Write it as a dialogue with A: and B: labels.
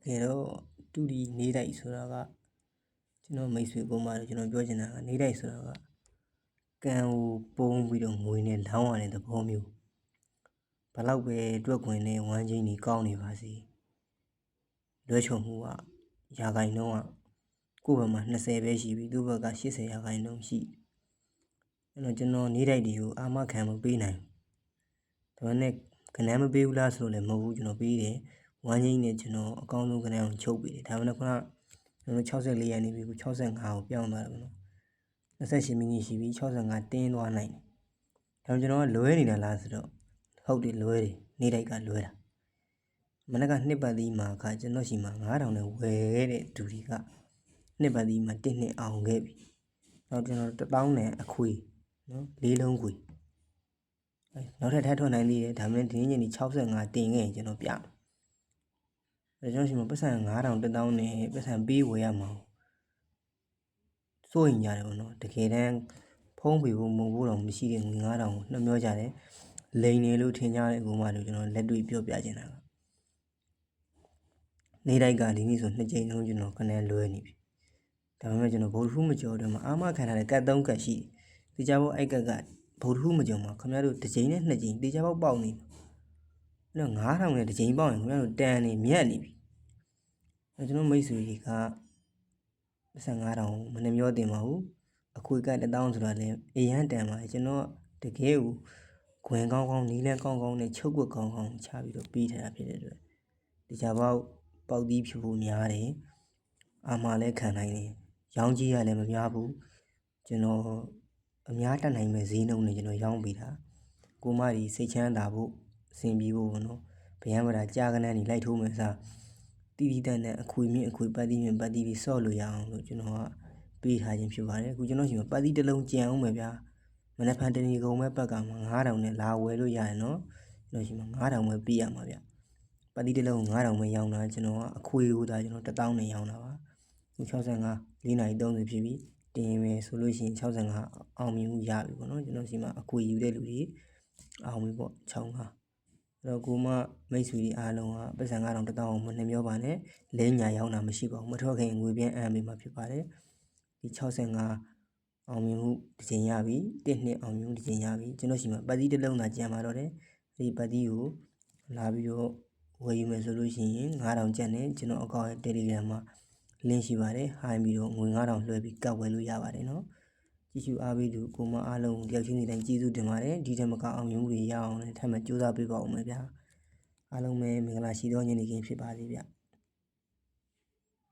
A: ကဲတော့တူဒီနေတိုက်ဆိုတာကကျွန်တော်မိတ်ဆွေကိုမှတော့ကျွန်တော်ပြောချင်တာကနေတိုက်ဆိုတာကကံကိုပုံပြီးတော့ငွေနဲ့လောင်းရတဲ့သဘောမျိုးဘလောက်ပဲတွက်ခွင်နဲ့ဝမ်းချင်းကြီးကောင်းနေပါစေလွှဲချုံမှုကရာခိုင်နှုန်းကကိုယ့်ဘက်မှာ20ပဲရှိပြီသူ့ဘက်က80ရာခိုင်နှုန်းရှိအဲ့တော့ကျွန်တော်နေတိုက်တွေကိုအာမခံမပေးနိုင်ဒါပေမဲ့ကနန်းမပေးဘူးလားဆိုတော့လည်းမဟုတ်ဘူးကျွန်တော်ပေးတယ်ဝမ်းချင်းနဲ့ကျွန်တော်အကောင်းဆုံးကနန်းကိုချုပ်ပေးတယ်ဒါပေမဲ့ခုနကျွန်တော်64ရက်နေပြီ65ကိုပြောင်းသွားတယ်ဗောနော်28မိနစ်ရှိပြီ65တင်းသွားနိုင်တယ်ဒါကျွန်တော်ကလွဲနေတာလားဆိုတော့ဟုတ်တယ်လွဲတယ်နေတိုက်ကလွဲတာမနက်ကနှစ်ပတ်သီးမှာခါကျွန်တော်ရှိမှာ9000နဲ့ဝယ်တဲ့ဒူဒီကနှစ်ပတ်သီးမှာ1နှစ်အောင်ခဲ့ပြီနောက်ကျွန်တော်1000နဲ့အခွေနော်၄လုံးခွေနောက်ထပ်ထွက်နိုင်သေးတယ်ဒါပေမဲ့ဒီနေ့ညနေ65တင်ခဲ့ရင်ကျွန်တော်ပြတယ်ကျွန်တော်ရှိမှာပတ်စံ9000 1000နဲ့ပတ်စံပေးဝယ်ရမှာစိုးရင်ကြတယ်ဗောနော်တကယ်တမ်းဖုံးပေးဖို့မဟုတ်ဘူးတော့မရှိတဲ့ငွေ9000ကိုနှမျောကြတယ်လိန်နေလို့ထင်ကြတဲ့ကိုမှလို့ကျွန်တော်လက်တွေ့ပြောပြချင်တာနေတိုက်ကဒီနေ့ဆို2ကြိမ်လုံးကျွန်တော်ခဏလွဲနေပြီဒါပေမဲ့ကျွန်တော်ဗုဒ္ဓဟူးမကျော်တော့မှအာမခံထားတဲ့ကတ်3ကတ်ရှိတေချာဘောအဲ့ကတ်ကဗုဒ္ဓဟူးမကျော်မှာခင်ဗျားတို့1ကြိမ်နဲ့2ကြိမ်တေချာဘောပေါက်နေအဲ့တော့9000နဲ့1ကြိမ်ပေါက်ရင်ခင်ဗျားတို့တန်နေမြတ်နေပြီအဲ့ကျွန်တော်မိတ်ဆွေတွေကပတ်စံ9000မနှမျောတင်ပါဘူးအခွေက1000ဆိုတာလည်းအရန်တန်ပါတယ်ကျွန်တော်တကယ်ကိုခွင်ကောင်းကောင်းနီးလန်းကောင်းကောင်းနဲ့ချုပ်ကွက်ကောင်းကောင်းချပြီးတော့ပေးထားတာဖြစ်တဲ့အတွက်ဒီကြပေါက်ပေါက်သီးဖြူဖို့များတယ်အာမလည်းခံနိုင်တယ်ရောင်းကြီးရလည်းမများဘူးကျွန်တော်အများတတ်နိုင်မဲ့ဈေးနှုန်းနဲ့ကျွန်တော်ရောင်းပေးတာကိုမကြီးစိတ်ချမ်းသာဖို့အဆင်ပြေဖို့ပေါ့နော်ဗျမ်းမတာကြာကနန်းကြီးလိုက်ထိုးမယ်စားတီတီတန်နဲ့အခွေမြင့်အခွေပတ်တီးမြင့်ပတ်တီးပြီးဆော့လို့ရအောင်လို့ကျွန်တော်ကပေးထားခြင်းဖြစ်ပါတယ်အခုကျွန်တော်ရှိမှာပတ်တီးတစ်လုံးကြံအောင်ပဲဗျာမနက်ဖြန်တနေ့ကုန်မဲ့ပတ်ကမှာ9000နဲ့လာဝယ်လို့ရတယ်နော်ကျွန်တော်ရှိမှာ9000ပဲပေးရမှာဗျပတ်တီးတစ်လုံး9000ပဲရောင်းတာကျွန်တော်ကအခွေကိုဒါကျွန်တော်1000နဲ့ရောင်းတာပါအခု65 4:30ဖြစ်ပြီတင်မယ်ဆိုလို့ရှိရင်65အောင်မြင်မှုရပြီပေါ့နော်ကျွန်တော်ရှိမှာအခွေယူတဲ့လူတွေအောင်ပြီပေါ့65အဲ့တော့ကိုမမိတ်ဆွေတွေအားလုံးကပတ်စံ9000 1000အောင်မနှမျောပါနဲ့လဲညာရောင်းတာမရှိပါဘူးမထွက်ခင်ငွေပြန်အမ်းပေးမှာဖြစ်ပါတယ်ဒီ65အောင်မြင်မှုတစ်ချိန်ရပြီ1နှစ်အောင်မြင်မှုတစ်ချိန်ရပြီကျွန်တော်ရှိမှာပတ်တီးတစ်လုံးသာကြံပါတော့တယ်ဒီပတ်တီးကိုလာပြီးတော့ဝယ်ယူမယ်ဆိုလို့ရှိရင်9000ကျပ်နဲ့ကျွန်တော်အကောင့်ရဲ့ Telegram မှာလင်းရှိပါတယ်ဟိုင်းပြီးတော့ငွေ9000လွှဲပြီးကတ်ဝယ်လို့ရပါတယ်နော်ကြည့်ရှုအားပေးသူကိုမအားလုံးတယောက်ချင်းစီတိုင်းကျေးဇူးတင်ပါတယ်ဒီထက်မကအောင်မြင်မှုတွေရအောင်လည်းထပ်မံကြိုးစားပေးပါဦးမယ်ဗျာအားလုံးပဲမင်္ဂလာရှိသောညနေခင်းဖြစ်ပါစေဗျ